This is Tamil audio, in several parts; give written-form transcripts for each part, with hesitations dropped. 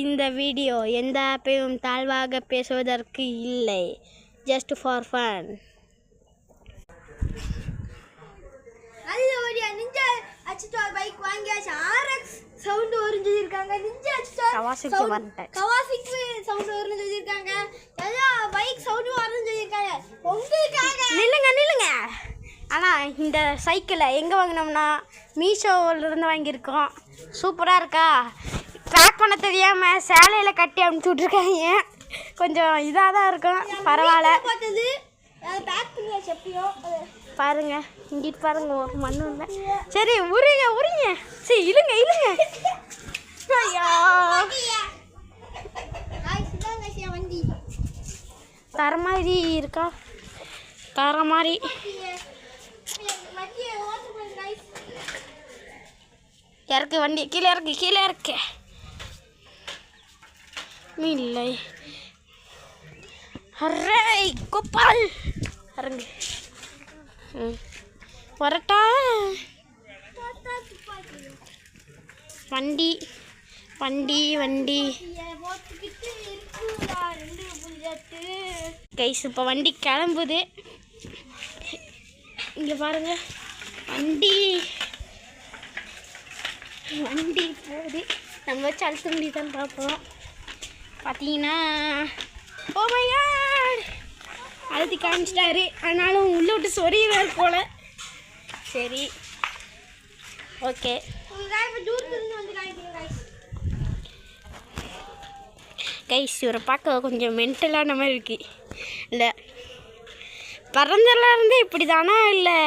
இந்த வீடியோ எந்த ஆப்பையும் தாழ்வாக பேசுவதற்கு இல்லை, ஜஸ்ட் ஃபார் ஃபன். பைக் வாங்கியாச்சு. ஆர்எக்ஸ் சவுண்ட் வரும்னு சொல்லியிருக்காங்க. நிஞ்சா கவாசிக்கு சவுண்ட் வரும்னு சொல்லியிருக்காங்க. எல்லா பைக் சவுண்ட் வரும்னு சொல்லியிருக்காங்க. உங்களுக்காக நில்லுங்க. ஆனால் இந்த சைக்கிளை எங்கே வாங்கினோம்னா மீஷோவிலிருந்து வாங்கியிருக்கோம். சூப்பராக இருக்கா? ட்ராக் பண்ண தெரியாமல் சேலையில் கட்டி அனுப்பிச்சி விட்ருக்காங்க. கொஞ்சம் இதாக தான் இருக்கும், பரவாயில்ல. பார்த்தது பேக் பண்ணியாச்சு. எப்படியோ பாருங்க, இங்கிட்டு பாருங்க, ஒரு மண்ணு இல்லை. சரி உரிங்க. சரி இழுங்க. ஐயா தர மாதிரி இருக்கா? தர மாதிரி இறக்கு வண்டி, கீழே இறக்கு. இல்லை அரே கோபால் இறங்கு. வரட்டா வண்டி. கைஸ் இப்போ வண்டி கிளம்புது. இங்கே பாருங்க, வண்டி போகுது. நம்ம வச்சு அழுத்த முடியுதான்னு பார்ப்போம். பார்த்தீங்கன்னா ஓ மை காட், அழுத்தி காமிச்சிட்டாரு. ஆனாலும் உள்ள விட்டு சொறிவார் போல. சரி ஓகே. கைஸ் இவரை பார்க்க கொஞ்சம் மென்டலான மாதிரி இருக்கு. இல்லை பிறந்தலேருந்து இப்படி தானா, இல்லை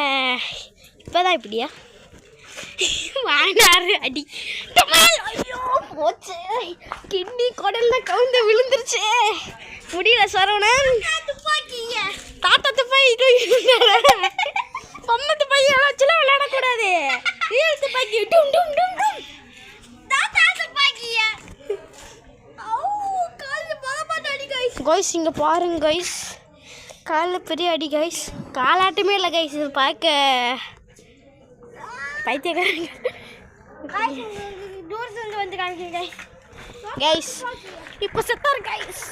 இப்போதான் இப்படியா? வானாரு அடி. ஐயோ போச்சு, கிட்னி குடல்ல கவுந்து விழுந்துருச்சு. முடியல சரவணன். தாத்தா துப்பாக்கி பொம்மை துப்பாக்கி வச்சுலாம் விளையாடக்கூடாது. ரியல் துப்பாக்கி டும் டும் டும் டும். கைஸ் இங்கே பாருங்க கைஸ், காலில் பெரிய அடி கைஸ். காலாட்டமே இல்லை கைஸ், இது பார்க்க பைத்தியக்காரங்க. தூரத்துலேருந்து வந்து காமிக்கிறேன் கைஸ். இப்போ செத்தார் கைஸ்.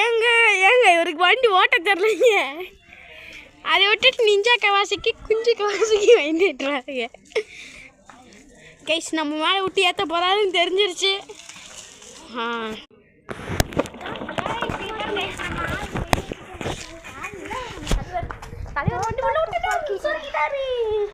ஏங்க இவருக்கு வண்டி ஓட்ட தரலைங்க. அதை விட்டுட்டு நிஞ்சா கவாசிக்கு குஞ்சு கவாசிக்கு வாங்கிட்டுறாங்க கைஸ். நம்ம மேலே விட்டு ஏற்ற போகிறாருன்னு தெரிஞ்சிருச்சு. தலைவர் வண்டி